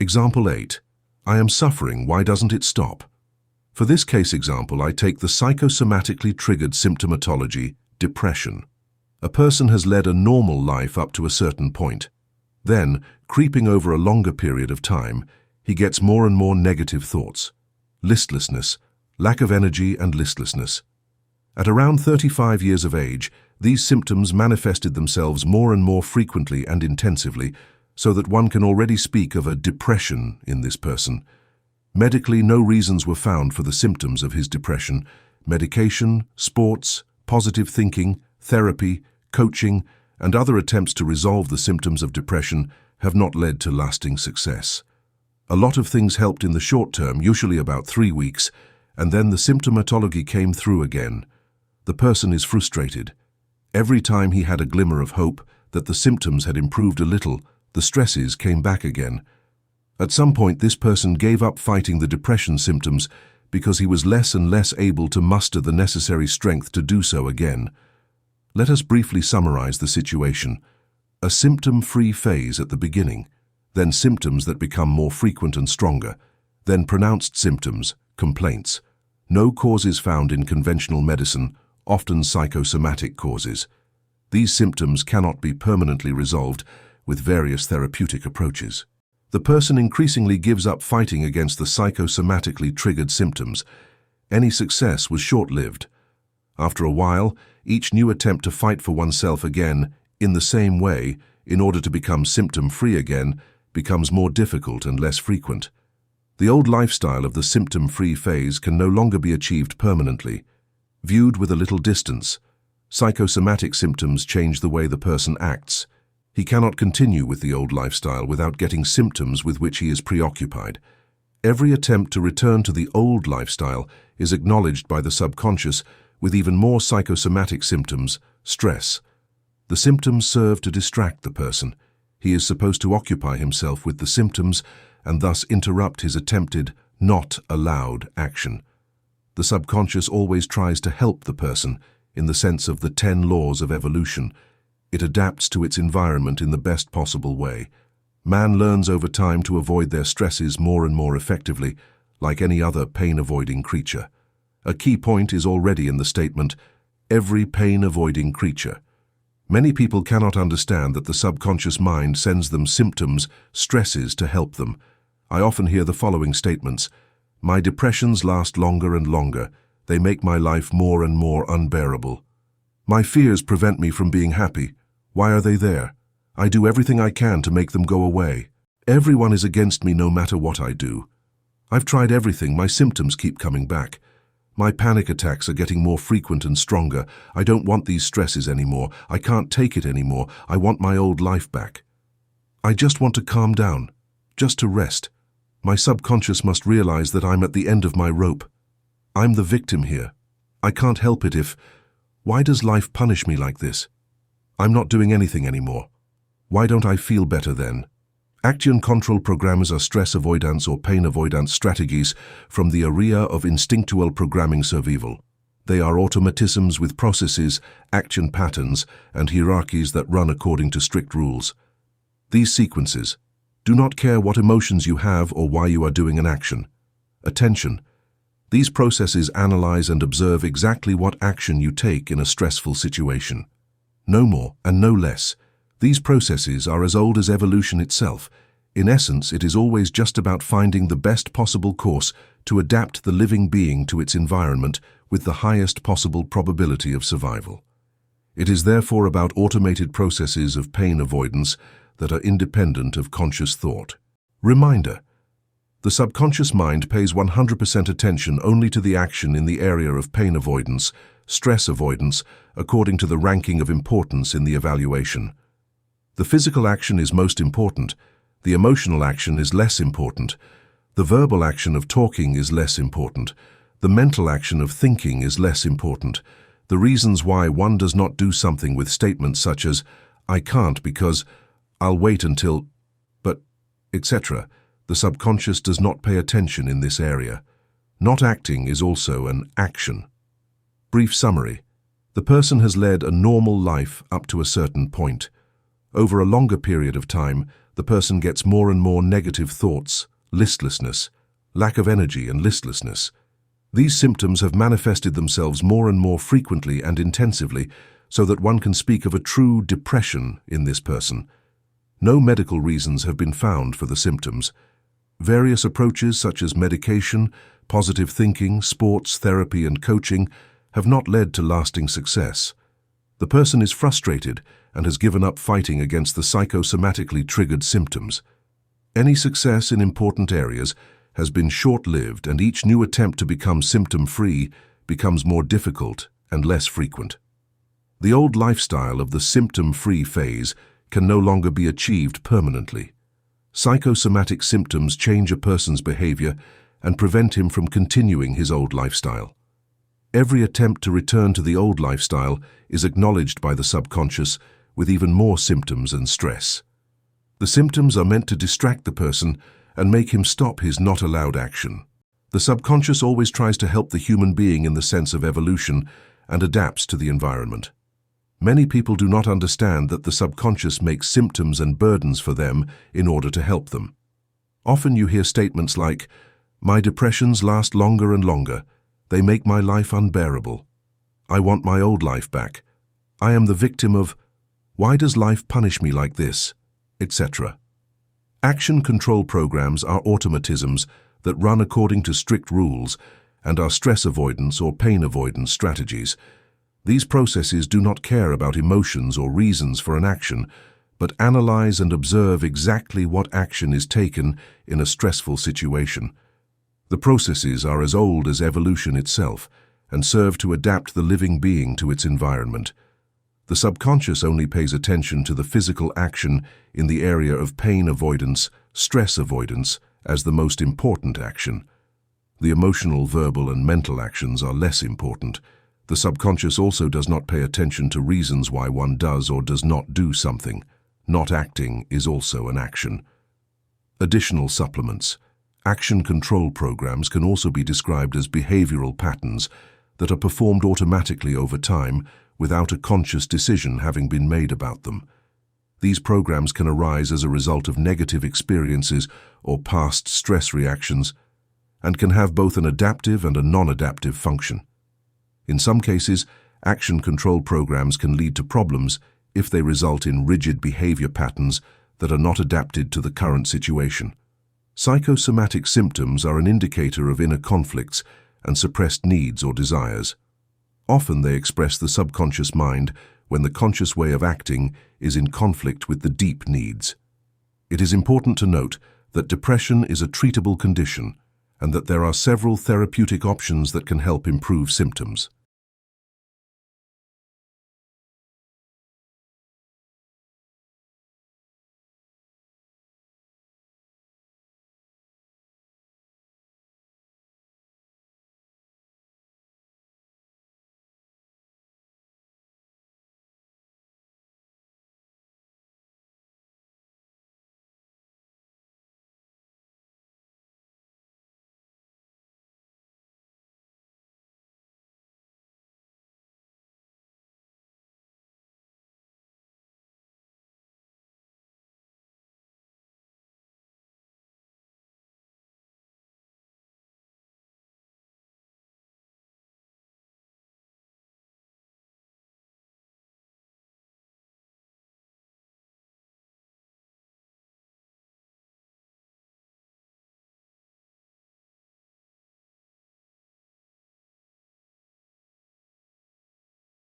Example 8. I am suffering, why doesn't it stop? For this case example, I take the psychosomatically triggered symptomatology, depression. A person has led a normal life up to a certain point. Then, creeping over a longer period of time, he gets more and more negative thoughts. Listlessness, lack of energy and listlessness. At around 35 years of age, these symptoms manifested themselves more and more frequently and intensively, so that one can already speak of a depression in this person. Medically, no reasons were found for the symptoms of his depression. Medication, sports, positive thinking, therapy, coaching, and other attempts to resolve the symptoms of depression have not led to lasting success. A lot of things helped in the short term, usually about 3 weeks, and then the symptomatology came through again. The person is frustrated. Every time he had a glimmer of hope that the symptoms had improved a little, the stresses came back again. At some point, this person gave up fighting the depression symptoms because he was less and less able to muster the necessary strength to do so again. Let us briefly summarize the situation. A symptom-free phase at the beginning, then symptoms that become more frequent and stronger, then pronounced symptoms, complaints. No causes found in conventional medicine, often psychosomatic causes. These symptoms cannot be permanently resolved with various therapeutic approaches. The person increasingly gives up fighting against the psychosomatically triggered symptoms. Any success was short-lived. After a while, each new attempt to fight for oneself again, in the same way, in order to become symptom-free again, becomes more difficult and less frequent. The old lifestyle of the symptom-free phase can no longer be achieved permanently. Viewed with a little distance, psychosomatic symptoms change the way the person acts. He cannot continue with the old lifestyle without getting symptoms with which he is preoccupied. Every attempt to return to the old lifestyle is acknowledged by the subconscious with even more psychosomatic symptoms, stress. The symptoms serve to distract the person. He is supposed to occupy himself with the symptoms and thus interrupt his attempted, not allowed action. The subconscious always tries to help the person in the sense of the 10 laws of evolution. It adapts to its environment in the best possible way. Man learns over time to avoid their stresses more and more effectively, like any other pain-avoiding creature. A key point is already in the statement, every pain-avoiding creature. Many people cannot understand that the subconscious mind sends them symptoms, stresses to help them. I often hear the following statements, my depressions last longer and longer. They make my life more and more unbearable. My fears prevent me from being happy. Why are they there? I do everything I can to make them go away. Everyone is against me no matter what I do. I've tried everything, my symptoms keep coming back. My panic attacks are getting more frequent and stronger. I don't want these stresses anymore. I can't take it anymore. I want my old life back. I just want to calm down, just to rest. My subconscious must realize that I'm at the end of my rope. I'm the victim here. I can't help it if... Why does life punish me like this? I'm not doing anything anymore. Why don't I feel better then? Action control programs are stress avoidance or pain avoidance strategies from the area of instinctual programming survival. They are automatisms with processes, action patterns, and hierarchies that run according to strict rules. These sequences do not care what emotions you have or why you are doing an action. Attention. These processes analyze and observe exactly what action you take in a stressful situation. No more and no less. These processes are as old as evolution itself. In essence, it is always just about finding the best possible course to adapt the living being to its environment with the highest possible probability of survival. It is therefore about automated processes of pain avoidance that are independent of conscious thought. Reminder: the subconscious mind pays 100% attention only to the action in the area of pain avoidance, stress avoidance, according to the ranking of importance in the evaluation. The physical action is most important, the emotional action is less important, the verbal action of talking is less important, the mental action of thinking is less important, the reasons why one does not do something with statements such as, I can't because, I'll wait until, but, etc. The subconscious does not pay attention in this area. Not acting is also an action. Brief summary. The person has led a normal life up to a certain point. Over a longer period of time, the person gets more and more negative thoughts, listlessness, lack of energy and listlessness. These symptoms have manifested themselves more and more frequently and intensively, so that one can speak of a true depression in this person. No medical reasons have been found for the symptoms. Various approaches such as medication, positive thinking, sports, therapy and coaching have not led to lasting success. The person is frustrated and has given up fighting against the psychosomatically triggered symptoms. Any success in important areas has been short-lived, and each new attempt to become symptom-free becomes more difficult and less frequent. The old lifestyle of the symptom-free phase can no longer be achieved permanently. Psychosomatic symptoms change a person's behavior and prevent him from continuing his old lifestyle. Every attempt to return to the old lifestyle is acknowledged by the subconscious with even more symptoms and stress. The symptoms are meant to distract the person and make him stop his not allowed action. The subconscious always tries to help the human being in the sense of evolution and adapts to the environment. Many people do not understand that the subconscious makes symptoms and burdens for them in order to help them. Often you hear statements like, "My depressions last longer and longer. They make my life unbearable. I want my old life back. I am the victim of, why does life punish me like this?" etc. Action control programs are automatisms that run according to strict rules and are stress avoidance or pain avoidance strategies. These processes do not care about emotions or reasons for an action, but analyze and observe exactly what action is taken in a stressful situation. The processes are as old as evolution itself and serve to adapt the living being to its environment. The subconscious only pays attention to the physical action in the area of pain avoidance, stress avoidance, as the most important action. The emotional, verbal, and mental actions are less important. The subconscious also does not pay attention to reasons why one does or does not do something. Not acting is also an action. Additional supplements. Action control programs can also be described as behavioral patterns that are performed automatically over time without a conscious decision having been made about them. These programs can arise as a result of negative experiences or past stress reactions and can have both an adaptive and a non-adaptive function. In some cases, action control programs can lead to problems if they result in rigid behavior patterns that are not adapted to the current situation. Psychosomatic symptoms are an indicator of inner conflicts and suppressed needs or desires. Often they express the subconscious mind when the conscious way of acting is in conflict with the deep needs. It is important to note that depression is a treatable condition and that there are several therapeutic options that can help improve symptoms.